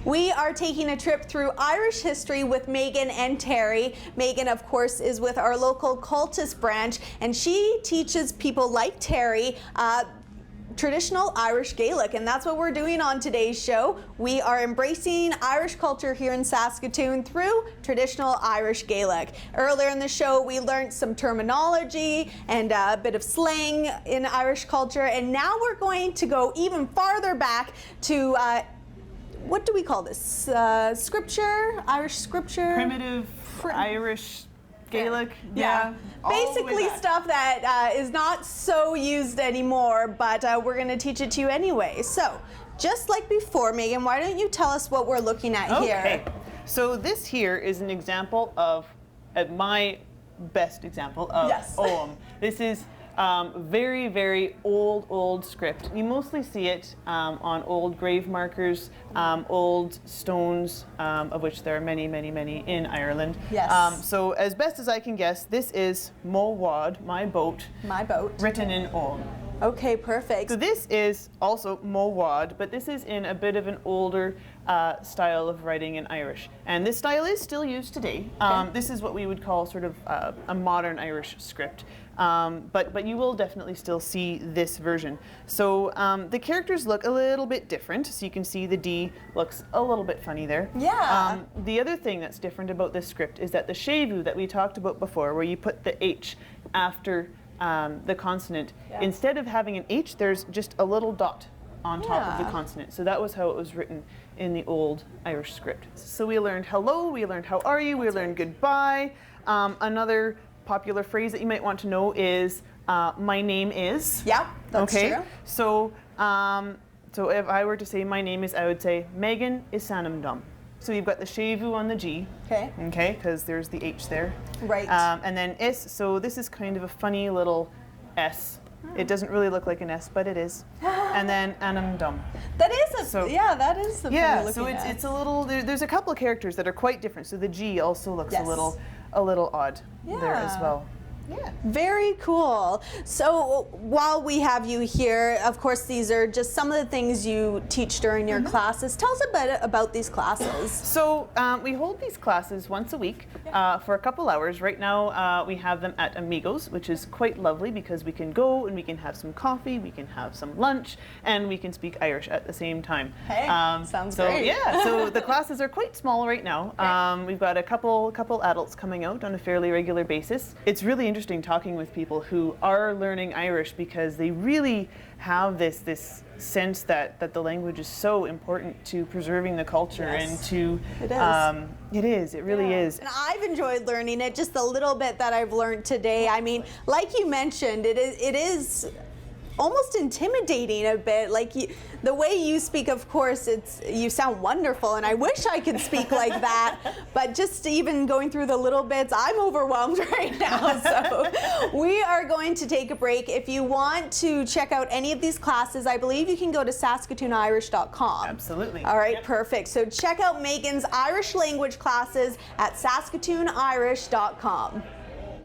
We are taking a trip through Irish history with Meaghan and Terry. Meaghan, of course, is with our local Comhaltas branch, and she teaches people like Terry traditional Irish Gaelic, and that's what we're doing on today's show. We are embracing Irish culture here in Saskatoon through traditional Irish Gaelic. Earlier in the show, we learned some terminology and a bit of slang in Irish culture, and now we're going to go even farther back to what do we call this? Scripture? Irish scripture? Primitive Irish Gaelic? Yeah. Basically stuff that is not so used anymore, but we're going to teach it to you anyway. So, just like before, Meaghan, why don't you tell us what we're looking at here? Okay. So this here is an example of, my best example of Ogham. This is very, very old script. You mostly see it on old grave markers, old stones, of which there are many, many, many in Ireland. Yes. So as best as I can guess, this is Mo Wad, my boat. My boat. Written in Ogham. Okay, perfect. So this is also Mo Wad, but this is in a bit of an older style of writing in Irish. And this style is still used today. This is what we would call sort of a modern Irish script. But you will definitely still see this version. So the characters look a little bit different. So you can see the D looks a little bit funny there. Yeah. The other thing that's different about this script is that the shevu that we talked about before, where you put the H after the consonant, instead of having an H, there's just a little dot on top of the consonant. So that was how it was written in the old Irish script. So we learned hello, we learned how are you, we learned goodbye. Another popular phrase that you might want to know is my name is. Yeah, that's true. So so if I were to say my name is, I would say Meaghan is Sanam Dum. So you've got the shevu on the G. Okay, because there's the H there. Right. And then is, so this is kind of a funny little S. It doesn't really look like an S, but it is. And then Anam Dum. That is that is the funny looking so S. it's a little, there's a couple of characters that are quite different. So the G also looks a little odd there as well. Yeah. Very cool. So while we have you here, of course, these are just some of the things you teach during your classes. Tell us a bit about these classes. So we hold these classes once a week for a couple hours. Right now we have them at Amigos, which is quite lovely because we can go and we can have some coffee, we can have some lunch, and we can speak Irish at the same time. Hey, sounds great. Yeah, so the classes are quite small right now. We've got a couple adults coming out on a fairly regular basis. It's really interesting talking with people who are learning Irish because they really have this sense that the language is so important to preserving the culture and to it really is. And I've enjoyed learning it, just a little bit that I've learned today. I mean, like you mentioned, it is almost intimidating a bit. Like the way you speak, of course, you sound wonderful, and I wish I could speak like that. But just even going through the little bits, I'm overwhelmed right now. So we are going to take a break. If you want to check out any of these classes, I believe you can go to saskatoonirish.com. Absolutely. All right, perfect. So check out Meaghan's Irish language classes at saskatoonirish.com.